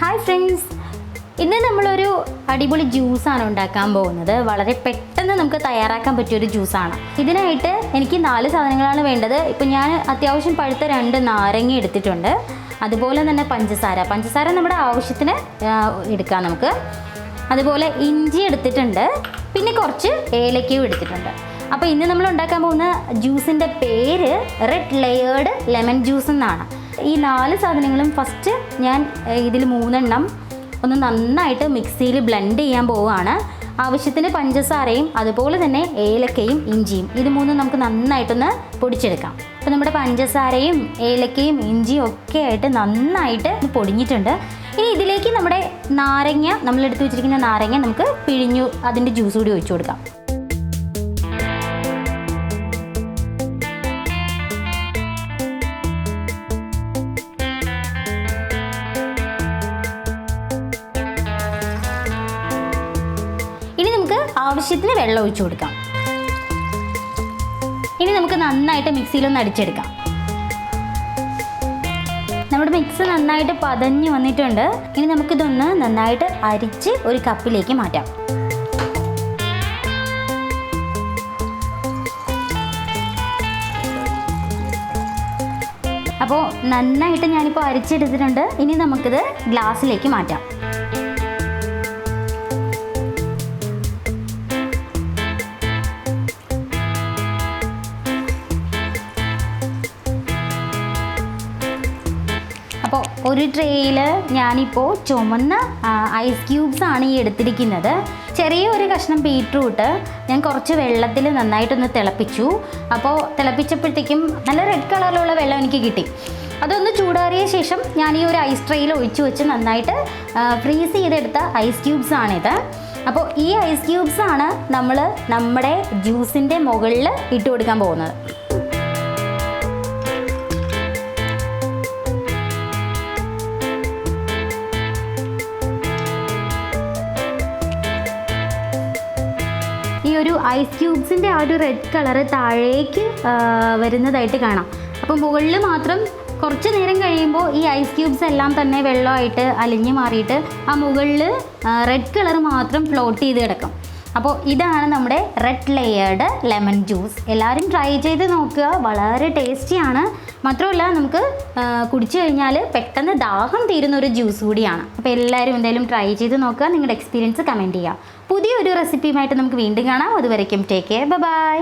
Hi friends, ഇന്ന് നമ്മളൊരു അടിപൊളി ജ്യൂസാണ് ഉണ്ടാക്കാൻ പോകുന്നത്. വളരെ പെട്ടെന്ന് നമുക്ക് തയ്യാറാക്കാൻ പറ്റിയൊരു ജ്യൂസാണ്. ഇതിനായിട്ട് എനിക്ക് 4 സാധനങ്ങളാണ് വേണ്ടത്. ഇപ്പം ഞാൻ അത്യാവശ്യം പഴുത്ത 2 നാരങ്ങ എടുത്തിട്ടുണ്ട്. അതുപോലെ തന്നെ പഞ്ചസാര നമ്മുടെ ആവശ്യത്തിന് എടുക്കാം നമുക്ക്. അതുപോലെ ഇഞ്ചി എടുത്തിട്ടുണ്ട്, പിന്നെ കുറച്ച് ഏലക്കയും എടുത്തിട്ടുണ്ട്. അപ്പോൾ ഇന്ന് നമ്മൾ ഉണ്ടാക്കാൻ പോകുന്ന ജ്യൂസിൻ്റെ പേര് റെഡ് ലെയേർഡ് ലെമൺ ജ്യൂസ് എന്നാണ്. ഈ 4 സാധനങ്ങളും ഫസ്റ്റ് ഞാൻ ഇതിൽ 3 എണ്ണം ഒന്ന് നന്നായിട്ട് മിക്സിയിൽ ബ്ലെൻഡ് ചെയ്യാൻ പോവുകയാണ്. ആവശ്യത്തിന് പഞ്ചസാരയും അതുപോലെ തന്നെ ഏലക്കയും ഇഞ്ചിയും ഇത് 3 നമുക്ക് നന്നായിട്ടൊന്ന് പൊടിച്ചെടുക്കാം. അപ്പോൾ നമ്മുടെ പഞ്ചസാരയും ഏലക്കയും ഇഞ്ചിയും ഒക്കെ ആയിട്ട് നന്നായിട്ട് പൊടിഞ്ഞിട്ടുണ്ട്. ഇനി ഇതിലേക്ക് നമ്മുടെ നാരങ്ങ, നമ്മളെടുത്ത് വെച്ചിരിക്കുന്ന നാരങ്ങ നമുക്ക് പിഴിഞ്ഞു അതിൻ്റെ ജ്യൂസ് കൂടി ഒഴിച്ചു കൊടുക്കാം. ഇനി നമുക്ക് ആവശ്യത്തിന് വെള്ളം ഒഴിച്ചു കൊടുക്കാം. ഇനി നമുക്ക് നന്നായിട്ട് മിക്സിയിലൊന്ന് അടിച്ചെടുക്കാം. നമ്മുടെ മിക്സ് നന്നായിട്ട് പതഞ്ഞ് വന്നിട്ടുണ്ട്. ഇനി നമുക്കിതൊന്ന് നന്നായിട്ട് അരിച്ച് ഒരു കപ്പിലേക്ക് മാറ്റാം. അപ്പോൾ നന്നായിട്ട് ഞാനിപ്പോൾ അരിച്ചെടുത്തിട്ടുണ്ട്. ഇനി നമുക്കിത് ഗ്ലാസ്സിലേക്ക് മാറ്റാം. അപ്പോൾ ഒരു ട്രേയിൽ ഞാനിപ്പോൾ ചുമന്ന ഐസ് ക്യൂബ്സ് ആണ് ഈ എടുത്തിരിക്കുന്നത്. ചെറിയ ഒരു കഷ്ണം ബീറ്റ്റൂട്ട് ഞാൻ കുറച്ച് വെള്ളത്തിൽ നന്നായിട്ടൊന്ന് തിളപ്പിച്ചു. അപ്പോൾ തിളപ്പിച്ചപ്പോഴത്തേക്കും നല്ല റെഡ് കളറിലുള്ള വെള്ളം എനിക്ക് കിട്ടി. അതൊന്ന് ചൂടാറിയ ശേഷം ഞാൻ ഈ ഒരു ഐസ് ട്രേയിൽ ഒഴിച്ചു വെച്ച് നന്നായിട്ട് ഫ്രീസ് ചെയ്തെടുത്ത ഐസ് ക്യൂബ്സ് ആണിത്. അപ്പോൾ ഈ ഐസ് ക്യൂബ്സ് ആണ് നമ്മൾ നമ്മുടെ ജ്യൂസിൻ്റെ മുകളിൽ ഇട്ട് കൊടുക്കാൻ പോകുന്നത്. ഈ ഒരു ഐസ് ക്യൂബ്സിൻ്റെ ആ ഒരു റെഡ് കളറ് താഴേക്ക് വരുന്നതായിട്ട് കാണാം. അപ്പോൾ മുകളിൽ മാത്രം കുറച്ച് നേരം കഴിയുമ്പോൾ ഈ ഐസ് ക്യൂബ്സ് എല്ലാം തന്നെ വെള്ളമായിട്ട് അലിഞ്ഞ് മാറിയിട്ട് ആ മുകളിൽ റെഡ് കളർ മാത്രം ഫ്ലോട്ട് ചെയ്ത് കിടക്കും. അപ്പോൾ ഇതാണ് നമ്മുടെ റെഡ് ലെയേർഡ് ലെമൺ ജ്യൂസ്. എല്ലാവരും ട്രൈ ചെയ്ത് നോക്കുക, വളരെ ടേസ്റ്റിയാണ്. മാത്രമല്ല നമുക്ക് കുടിച്ചു കഴിഞ്ഞാൽ പെട്ടെന്ന് ദാഹം തീരുന്ന ഒരു ജ്യൂസ് കൂടിയാണ്. അപ്പോൾ എല്ലാവരും എന്തായാലും ട്രൈ ചെയ്ത് നോക്കുക, നിങ്ങളുടെ എക്സ്പീരിയൻസ് കമൻറ്റ് ചെയ്യുക. പുതിയൊരു റെസിപ്പിയുമായിട്ട് നമുക്ക് വീണ്ടും കാണാം. അതുവരയ്ക്കും ടേക്ക് കെയർ, ബൈ.